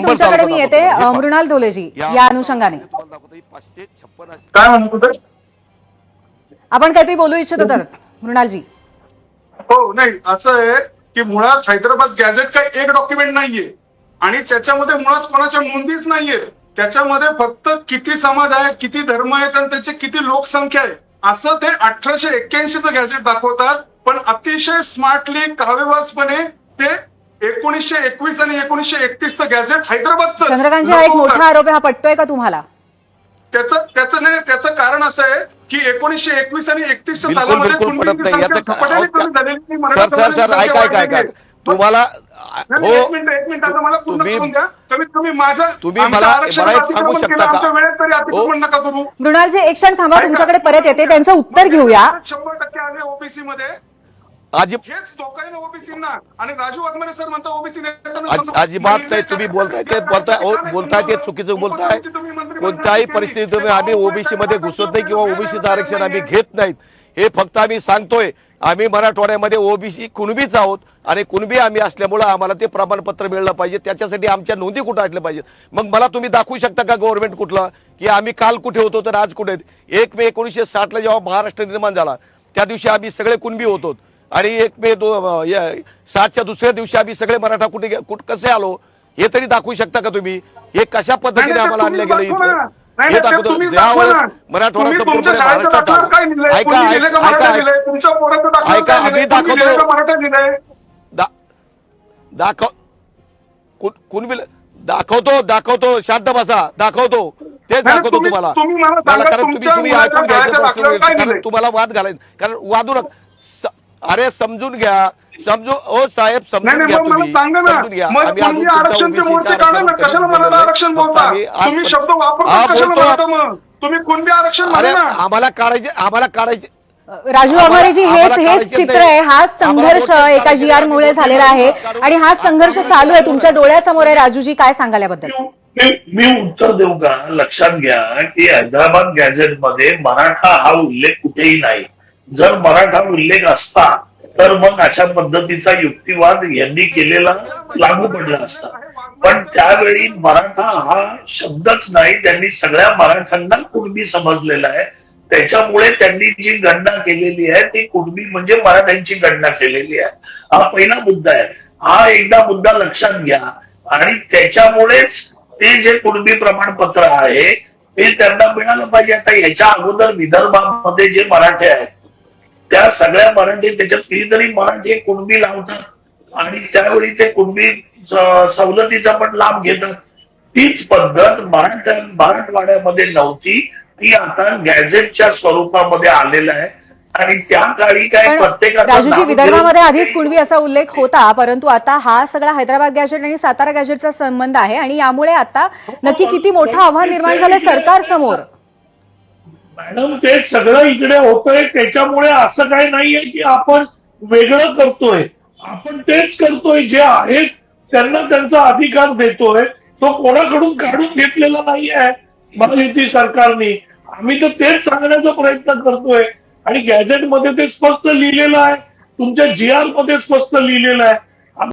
तुमच्याकडे मी येते मृणाल ढोलेजी या अनुषंगाने काय म्हणतो आपण काहीतरी बोलू इच्छितो तर मृणालजी? हो नाही असं आहे की मुळात हैदराबाद गॅझेट काही एक डॉक्युमेंट नाहीये आणि त्याच्यामध्ये मुळात कोणाच्या नोंदीच नाहीये. त्याच्यामध्ये फक्त किती समाज आहे, किती धर्म आहेत आणि त्याची किती लोकसंख्या आहे असं ते 1881चं गॅझेट दाखवतात. पण अतिशय स्मार्टली काव्यवासपणे ते 1921 आणि 1931चं गॅझेट हैदराबादचं. चंद्रकांतजी, हा एक मोठा आरोप आहे, हा पटतोय का तुम्हाला? त्याचं कारण असं आहे की 1921 आणि 31च्या सालामध्ये तुम्हाला एक मिनिट आता मला पूर्ण करून द्या. कमीत कमी तुम्ही मला सांगू शकता का? वेळेत तरी अतिक्रमण नका करू. मृणालजी, एक क्षण थांबा, तुमच्याकडे परत येते, त्यांचं उत्तर घेऊया. 100% आले ओबीसी मध्ये हेच धोका ओबीसींना. आणि राजू वाघमारे सर म्हणता ओबीसी अजिबात नाही. तुम्ही बोलताय ते चुकीचं बोलताय. कोणत्याही परिस्थितीत आम्ही ओबीसी मध्ये घुसत नाही किंवा ओबीसीचं आरक्षण आम्ही घेत नाहीत. हे फक्त आम्ही सांगतोय आम्ही मराठवाड्यामध्ये ओबीसी कुणबीच आहोत आणि कुणबी आम्ही असल्यामुळे आम्हाला ते प्रमाणपत्र मिळलं पाहिजे. त्याच्यासाठी आमच्या नोंदी कुठं असल्या पाहिजेत. मग मला तुम्ही दाखवू शकता का गव्हर्नमेंट कुठलं की आम्ही काल कुठे होतो तर आज कुठे? 1 मे 1960 जेव्हा महाराष्ट्र निर्माण झाला त्या दिवशी आम्ही सगळे कुणबी होतो आणि 1 मे 60च्या दुसऱ्या दिवशी आम्ही सगळे मराठा कुठे कसे आलो हे तरी दाखवू शकता का तुम्ही? हे कशा पद्धतीने आम्हाला आणलं गेलं इथं हे दाखवतो. ज्यावेळेस मराठवाडा संपूर्ण महाराष्ट्रात ऐका आम्ही दाखवतो शांत बसा, दाखवतो तेच दाखवतो तुम्हाला. मला कारण तुम्ही ऐकून घ्यायचं, तुम्हाला वाद घालायचं कारण वादू नका. अरे समजून घ्या, ओ साहेब समजून घ्या, तुम्ही समजून घ्या. आम्ही आम्हाला काढायचे राजू वाघमारेजी, हेच चित्र आहे. हाच संघर्ष एका GR मुळे झालेला आहे आणि हाच संघर्ष चालू आहे, तुमच्या डोळ्यासमोर आहे. राजूजी, काय सांगाल याबद्दल? मी उत्तर देऊ का? लक्षात घ्या की हैदराबाद गॅझेटमध्ये मराठा हा उल्लेख कुठेही नाही. जर मराठा उल्लेख असता तर मग अशा पद्धतीचा युक्तिवाद यांनी केलेला लागू पडला असता. पण त्यावेळी मराठा हा शब्दच नाही, त्यांनी सगळ्या मराठ्यांना कुणबी समजलेला आहे. त्याच्यामुळे त्यांनी जी गणना केलेली आहे ती कुणबी म्हणजे मराठ्यांची गणना केलेली आहे. हा पहिला मुद्दा आहे. हा एकदा मुद्दा लक्षात घ्या आणि त्याच्यामुळेच ते जे कुणबी प्रमाणपत्र आहे ते त्यांना मिळालं पाहिजे. आता याच्या अगोदर विदर्भामध्ये जे मराठे आहेत त्या सगळ्या मराठी त्याच्यात कितीतरी मराठी कुणबी लावतात आणि त्यावेळी ते कुणबी सवलतीचा पण लाभ घेतात. तीच पद्धत मराठवाड्यामध्ये नव्हती, ती आता गॅझेटच्या स्वरूपामध्ये आलेलं आहे. आणि त्या काळी काय प्रत्येकाचा राजूजी, विदर्भामध्ये आधीच कुणबी असा उल्लेख होता, परंतु आता हा सगळा हैदराबाद गॅझेट आणि सातारा गॅझेटचा संबंध आहे आणि यामुळे आता नक्की किती मोठं आव्हान निर्माण झालं सरकार समोर? मॅडम, ते सगळं इकडे होतंय. त्याच्यामुळे असं काही नाहीये की आपण वेगळं करतोय. आपण तेच करतोय, जे आहेत त्यांना त्यांचा अधिकार देतोय. तो कोणाकडून काढून घेतलेला नाहीये महायुती सरकारने. आम्ही तर तेच सांगण्याचा प्रयत्न करतोय आणि गॅझेटमध्ये ते स्पष्ट लिहिलेलं आहे, तुमच्या GR मध्ये स्पष्ट लिहिलेलं आहे.